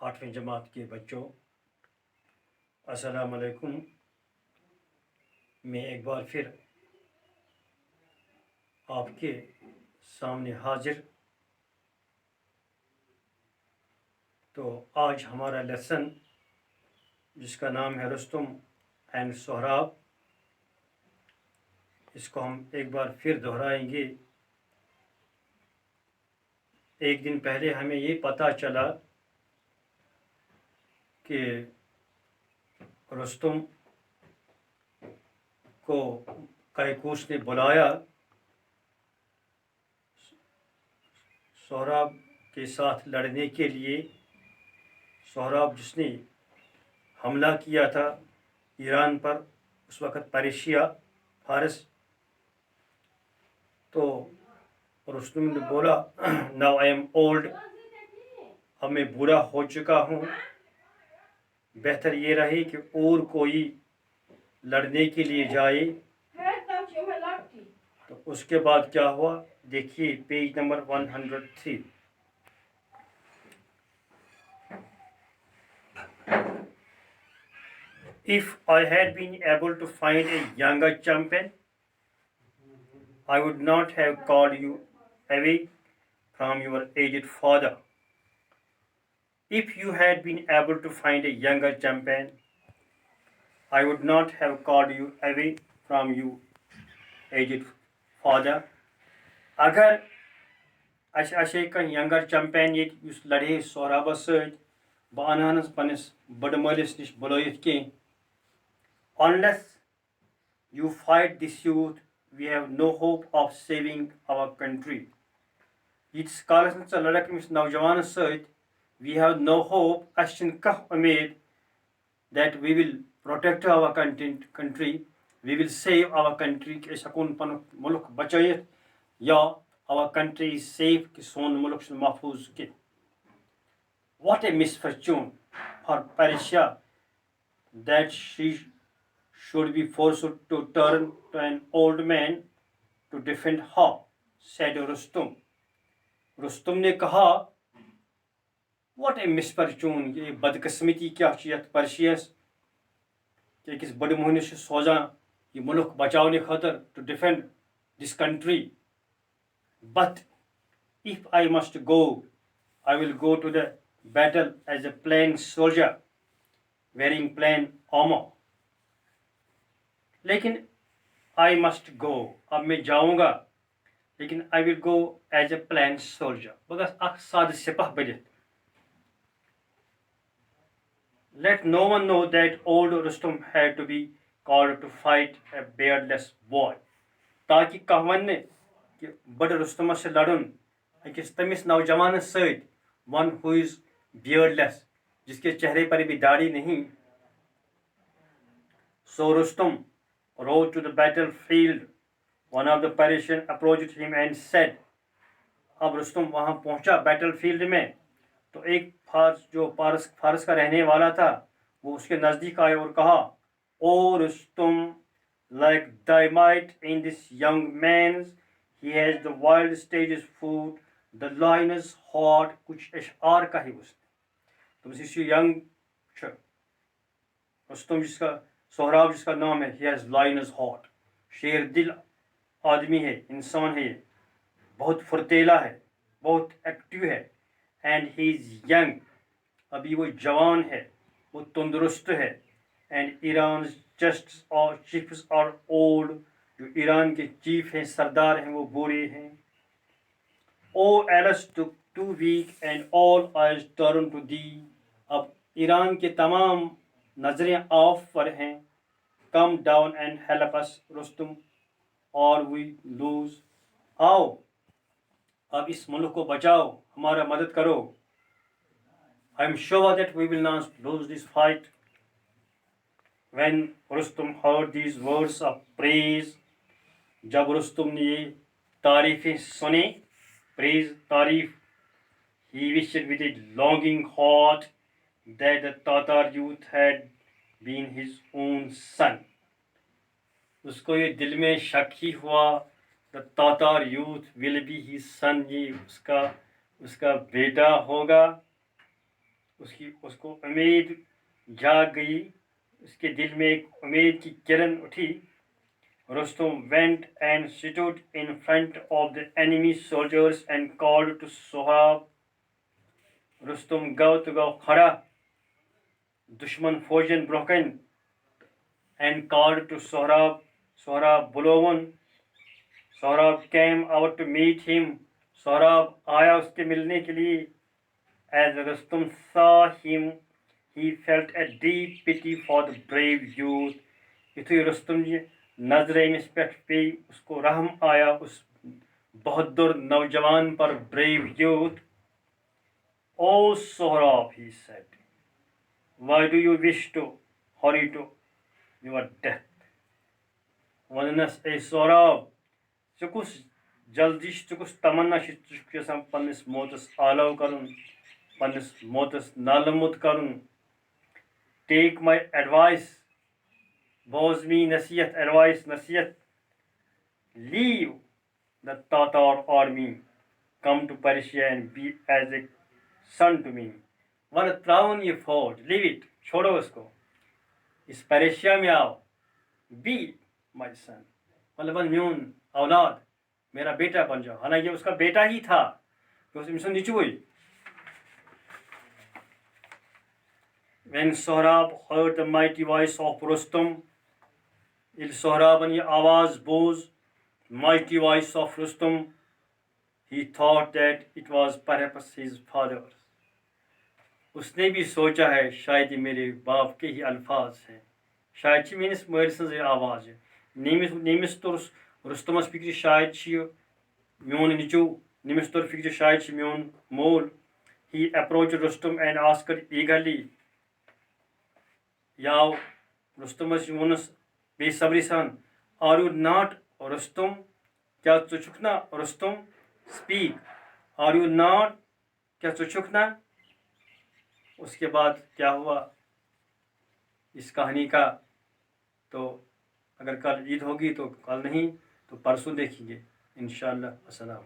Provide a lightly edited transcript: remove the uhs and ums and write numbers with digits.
8वीं जमात के बच्चों, अस्सलाम वालेकुम। मैं एक बार फिर आपके सामने हाजिर। तो आज हमारा लेसन जिसका नाम है रुस्तुम एंड सोहराब, इसको हम एक बार फिर दोहराएंगे। एक दिन पहले हमें ये पता चला कि रुस्तुम को कैकूस ने बुलाया सोहराब के साथ लड़ने के लिए। सोहराब जिसने हमला किया था ईरान पर, उस वक़्त पर्शिया फारस। तो रुस्तुम ने बोला, नाउ आई एम ओल्ड, अब मैं बूढ़ा हो चुका हूँ, बेहतर ये रहे कि और कोई लड़ने के लिए जाए। तो उसके बाद क्या हुआ, देखिए page number 103। If I had been able to find a younger champion, I would not have called you away from your aged father. If you had been able to find a younger champion, I would not have called you away from your aged father. अगर अशे कह younger champion ये लड़े सोहराबस सत, बह अनहन पन्निस बड़ मलिस निश बुलायित की। Unless you fight this youth, we have no hope of saving our country. Yit's कालस न लड़क अमिस नौजवान सत, we have no hope, अशन कह उम्मीद that we will protect our country, we will save our country कि अस हकोन पन मुल्क बचायित, या our country is safe कि सोन मुल्क महफूज कि। What a misfortune for Persia that she should be forced to turn to an old man to defend her, said Rustum. Rustam ने कहा, what a misfortune, ये बदकिस्मती क्या यथ पर्शियस कि किस बड़ मोहनिस सोजान ये मुल्क बचाने खातर to defend this country. But if I must go, I will go to the battle as a plain soldier, wearing plain armor. लेकिन I must go, अब मैं जाऊंगा, लेकिन I will go as a plain soldier, bugs अख साद सिपाह बनित. Let no one know that old Rustum had to be called to fight a beardless boy. ताकि कहवन ने कि बड़ रुस्तम से लड़न अकिस तमिस नौजवान सत, one who is beardless, जिसके चेहरे पर भी दाढ़ी नहीं. So Rustum rode to the battlefield. One of the Persians approached him and said, अब रुस्तुम वहां पहुंचा बैटलफील्ड में, तो एक जो फारस का रहने वाला था वो उसके नजदीक आया और कहा, ओ Rustam, like thy might in this young man's, he has the wild stage's foot, the lion's heart. कुछ अशआर का ही उसने. तो इस यंग रुस्तुम जिसका सोहराब जिसका नाम है, he has lion's heart, शेर दिल आदमी है, इंसान है, बहुत फुर्तीला है, बहुत एक्टिव है. एंड ही इज यंग, अभी वो जवान है, वो तंदुरुस्त है. एंड ईरान जस्ट और चीफ्स आर ओल्ड, जो ईरान के चीफ हैं, सरदार हैं, वो बूढ़े हैं. ओ एलस too weak and all eyes turn to thee, अब ईरान के तमाम नजरें ऑफ पर हैं. Come down and help us Rustum or we loose, आओ अब इस मुल्क को बचाओ, हमारा मदद करो. I am sure that we will not lose this fight. When Rustum heard these words of praise, जब रुस्तुम ने ये तारीफें सुने, प्रेज तारीफ, he wished with a longing heart that the Tatar youth had been his own son. उसको ये दिल में शक ही हुआ, the Tatar youth will be his son, ये उसका बेटा होगा. उसको उम्मीद जाग गई, उसके दिल में एक उम्मीद की किरण उठी। Rustum went and stood in front of the enemy soldiers and called to Sohab. Rustum गौ तो गौ खड़ा दुश्मन फौजन broken and called to Sohrab. Sohrab बुलोवन. Sohrab came out to meet him. Sohrab आया उसके मिलने के लिए. As Rustum saw him, he felt a deep pity for the brave youth. युथुई Rustam जी नजरें अमिस पे उसको रहम आया उस बहादुर नौजवान पर, brave youth. O Sohrab, he said, why do you wish to hurry to your death? Wananas A Sohrab, चुकुस जल्दिश चुकुस तमन्ना चुकुस पन्निस मोतस आलव करुन, पन्निस मोतस नालमुत करुन. Take my advice. Boz me नसीहत, advice नसीहत. Leave the Tatar army. Come to Persia and be as a son to me. वन त्राउन ये फौज, leave it, छोड़ो उसको, इस पेरेशिया में आओ. Be my son, मतलब म्यून औलाद, मेरा बेटा बन जाओ. हालांकि उसका बेटा ही था, तो उस मिशन नीचे हुई. When Sohrab heard the mighty voice of Rustum, il Sohrab ने आवाज बोझ, mighty voice of Rustum, he thought that it was perhaps his father. उसने भी सोचा है शायद ये मेरे बाप के ही अल्फाज हैं. शायद छी मेनिस मर सज आवाज है. नेमिस तोर रुस्तमस फिक्र शायद छी म्योन निचो, नेमिस तोर फिक्र शायद छी म्योन मोल. He approached Rustum and asked eagerly. Yaw Rustumas Yunus बेसब्री सान, are you not Rustum? क्या चुचुकना Rustam? Speak. Are you not? क्या चुचुकना? उसके बाद क्या हुआ इस कहानी का, तो अगर कल ईद होगी तो कल नहीं तो परसों देखेंगे इंशाअल्लाह. अस्सलाम.